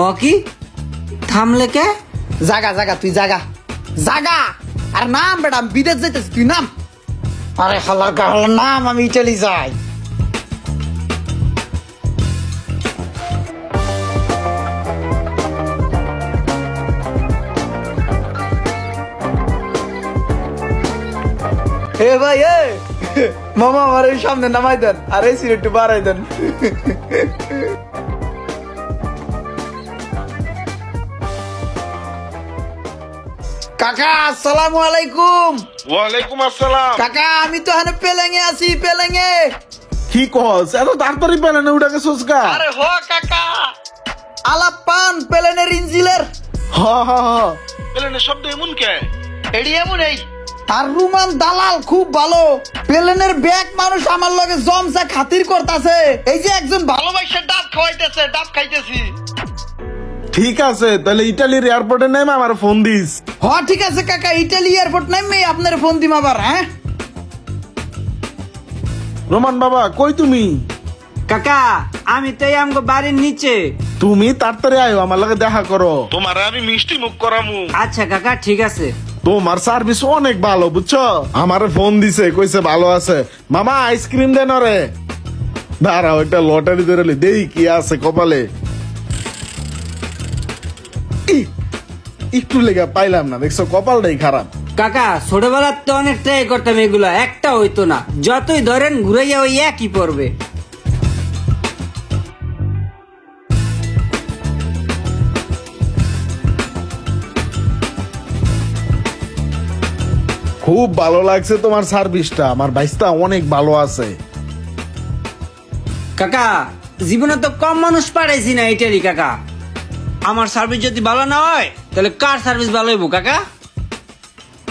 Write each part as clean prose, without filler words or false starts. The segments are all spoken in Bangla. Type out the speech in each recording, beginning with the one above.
ও কি থামলে কে? জাগা জাগা তুই জাগা জাগা আর নাম বেটা বিদেশ যাইতেছি তুই নাম। আরে হালার গাহলার নাম আমি ইটালি যাই। এ ভাই এ মামা আমার এই সামনে নামাই দেন আর এই সিট একটু বাড়াই দেন। কাকা আসসালামু আলাইকুম। ওয়ালাইকুম আসসালাম। কাকা আমি তো এখানে পেলেঙ্গে আছি পেলেঙ্গে। কি কস এত তাড়াতাড়ি পেলেনে উঠে গেছস গা? আরে হ কাকা আলাপ পান পেলেনের ইঞ্জিলের। হ হ হ পেলেনে শব্দ এমন কে? এডি এমন এই আর রুমান দালাল খুব ভালো। পেলেনের ব্যাগ মানুষ আমার লগে জমসা খাতির করতেছে। এই যে একজন ভালোবাসা ডাব খাওয়াইতেছে ডাব খাইতেছি। ঠিক আছে তাহলে ইটালির এয়ারপোর্টে নেমে আমার ফোন দিস। হ ঠিক আছে কাকা ইটালি এয়ারপোর্ট নেমে আপনার ফোন দিম আবার। হ্যাঁ রোমান বাবা কই তুমি? কাকা আমি তো আমগো বাড়ির নিচে। তুমি তাড়াতাড়ি আয়ো আমার লগে দেখা করো। তোমার আমি মিষ্টি মুখ করামু। আচ্ছা কাকা ঠিক আছে। তোমার সার্ভিস অনেক ভালো বুঝছো। আমার ফোন দিছে কইছে ভালো আছে। মামা আইসক্রিম দেন রে। দাঁড়াও একটা লটারি ধরে দেই কি আছে কপালে। একটু লেগে পাইলাম না দেখছো কপালটাই খারাপ। কাকা ছোটবেলার তো অনেক ট্রাই করতাম এগুলা একটা হইতো না। যতই ধরেন ঘুরাইয়া ওই একই পড়বে। খুব ভালো লাগছে তোমার সার্ভিসটা। আমার বাইসটা অনেক ভালো আছে। কাকা জীবনে তো কম মানুষ পাঠাইছি না ইটালি কাকা। আমার সার্ভিস যদি ভালো না হয় তাহলে কার সার্ভিস ভালো হইব কাকা?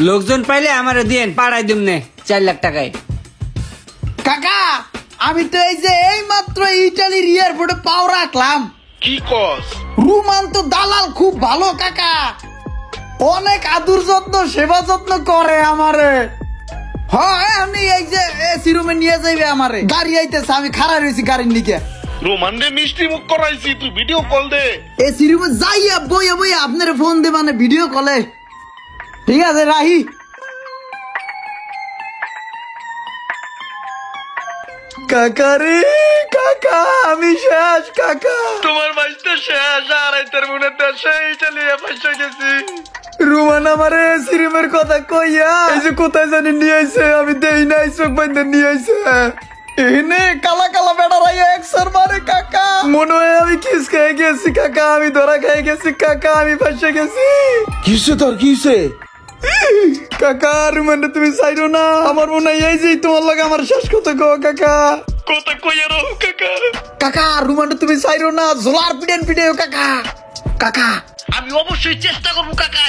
লোকজন পাইলে আমারে দিয়েন পাঠাই দিম নে 4 লাখ টাকায়। কাকা আমি তো এই যে এই মাত্র ইটালির এয়ারপোর্টে পাও রাখলাম। কি কস? রুমান তো দালাল খুব ভালো কাকা। অনেক আদর যত্ন সেবা যত্ন করে আমারে। হ্যাঁ আমি এই যে এসি রুমে নিয়ে যাইবে আমারে। গাড়ি আইতেছে আমি খাড়া রয়েছি গাড়ির নিকে। রোমানরে মিষ্টি মুখ করাইছি তুই ভিডিও কল দে। এসি রুমে যাইয়া বইয়া বইয়া আপনার ফোন দে মানে ভিডিও কলে। ঠিক আছে রাহি। কাকা রে কাকা আমি শেষ কাকা। তোমার বাইসটা শেষ আর এটার মনে দেশেই চালিয়ে ফাঁসে গেছি। রুমান আমারে এসি রুমের কথা কইয়া এই যে কোথায় জানি নিয়ে আইছে আমি দেই নাই চোখ বাইন্ধে নিয়ে আইছে। এনে কালা কালা বেড়া রাইয়া একসর মারে কাকা। মনে হয় আমি কিস খেয়ে গেছি কাকা। আমি ধরা খেয়ে গেছি কাকা। আমি ফাঁসে গেছি। কিসে তোর কিসে? কাকা রুমানে তুমি চাইরো না। আমার মনে হয় এই যে তোমার লাগে আমার শেষ কথা গো কাকা। কথা কইয়া রো কাকা। কাকা রুমানে তুমি চাইরো না। ঝোলার পিডেন পিডে কাকা। কাকা আমি অবশ্যই চেষ্টা করবো কাকা।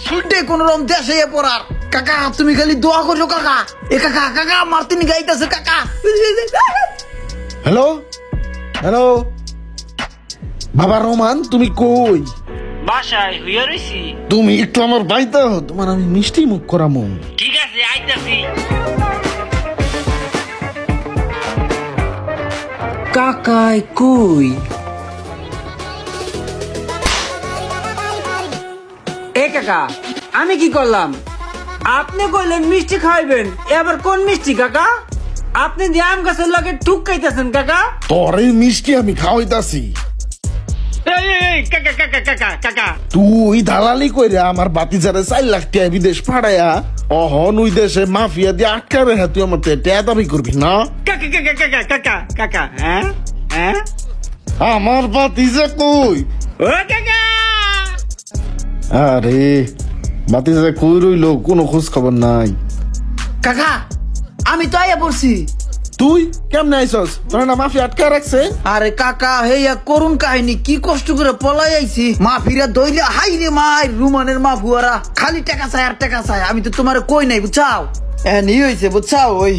ছুটে কোন রকম দেশে পড়ার। কাকা তুমি খালি দোয়া করো কাকা। এ কাকা কাকা মারতিনি গাইতেছে কাকা। হ্যালো হ্যালো বাবা রোমান তুমি কই? বাসায় হইয়া রইছি। তুমি একটু আমার বাইতে তোমার আমি মিষ্টি মুখ করামু। ঠিক আছে আইতাছি। কাকাই কই? এ কাকা আমি কি করলাম? আপনি কইলেন মিষ্টি খাইবেন। এবার কোন মিষ্টি কাকা? আপনি যে আম গাছের লগে ঠুক খাইতেছেন কাকা। তোর এই মিষ্টি আমি খাওয়াইতাছি। কাকা কাকা কাকা কাকা তুই দালালি কইরা আমার বাতিজারে 4 লাখ টাকা বিদেশ পাঠায়া অহন ওই দেশে মাফিয়া দিয়ে আটকা রেখে তুই আমার টাকা দাবি করবি না? কাকা কাকা কাকা কাকা কাকা হ্যাঁ হ্যাঁ আমার বাতিজা কই? ও কাকা আরে বাতিজা কই রইলো কোনো খোঁজ খবর নাই। কাকা আমি তো আইয়া পড়ছি। তুই কেমনে আইছস? তোর না মাফিয়া আটকা রাখছে? আরে কাকা হেয়া করুন কাহিনী। কি কষ্ট করে পলাই আইছি। মা ফিরা দইলে হাই রে মাই রুমানের মা ফুয়ারা খালি টাকা চাই আর টাকা চাই। আমি তো তোমার কই নাই বুঝছাও। এনি হইছে বুঝছাও। ওই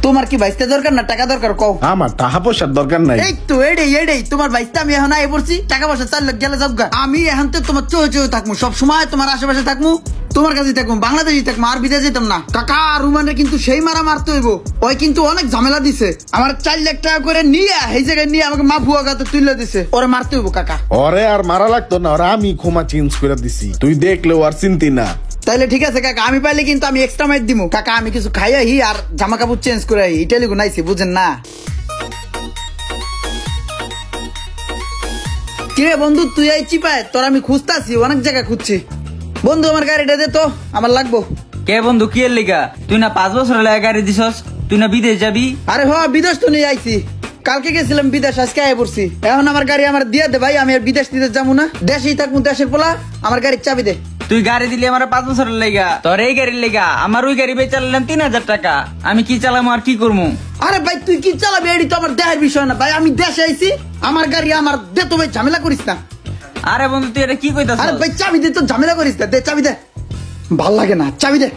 তোমার কি বাইসটা দরকার না টাকা দরকার কও? আমার টাকা পয়সার দরকার নাই। এই তো এডেই তোমার বাইসটা আমি এখন আইয়া পড়ছি। টাকা পয়সা 4 লাখ গেলে যাবগা। আমি এখন তো তোমার চয়ে চয়ে থাকবো সব সময় তোমার আশেপাশে থাকবো। তোমার কাছে থাকবো, বাংলাদেশে থাকবো, আর বিদেশে যেতাম না কাকা। রুমানের কিন্তু সেই মারা মারতে হইব, ওই কিন্তু অনেক ঝামেলা দিছে। আমার 4 লাখ টাকা করে নিয়ে এই জায়গায় নিয়ে আমাকে মা ভুয়া গাতে তুলে দিছে, ওরে মারতে হইব কাকা। ওরে আর মারা লাগতো না, ওরে আমি ক্ষমা চেঞ্জ করে দিছি, তুই দেখলেও আর চিন্তি না। তাইলে ঠিক আছে কাকা, আমি পাইলে কিন্তু আমি এক্সট্রা মাইট দিমু কাকা। আমি কিছু খাই আহি আর জামা কাপড় চেঞ্জ করে আহি, ইটালি গুনাইছি বুঝেন না। কিরে বন্ধু তুই আইছি পায়, তোর আমি খুঁজতাছি, অনেক জায়গা খুঁজছি। বন্ধু আমার গাড়িটা দে তো, আমার লাগবো। কে বন্ধু কি এর লিগা? তুই না 5 বছর লাগে গাড়ি দিছস, তুই না বিদেশ যাবি? আরে হ, বিদেশ তো নিয়ে আইছি, কালকে গেছিলাম বিদেশ, আজকে আয় পড়ছি। এখন আমার গাড়ি আমার দিয়ে দে ভাই, আমি আর বিদেশ টিদেশ যাবো না, দেশেই থাকবো, দেশের পোলা। আমার গাড়ির চাবি দে। তুই গাড়ি দিলি আমার 5 বছরের লেগা, তোর এই গাড়ির লেগা আমার ওই গাড়ি বেচে চালালাম 3000 টাকা। আমি কি চালামো আর কি করবো? আরে ভাই তুই কি চালাবি, এটি তো আমার দেহের বিষয় না ভাই, আমি দেশে আইছি, আমার গাড়ি আমার দে তো ভাই, ঝামেলা করিস না। আরে বন্ধু তুই এটা কি কইতাছ? আরে ভাই চাবি দে তো, ঝামেলা করিস না, দে চাবি দে, ভাল লাগে না, চাবি দে।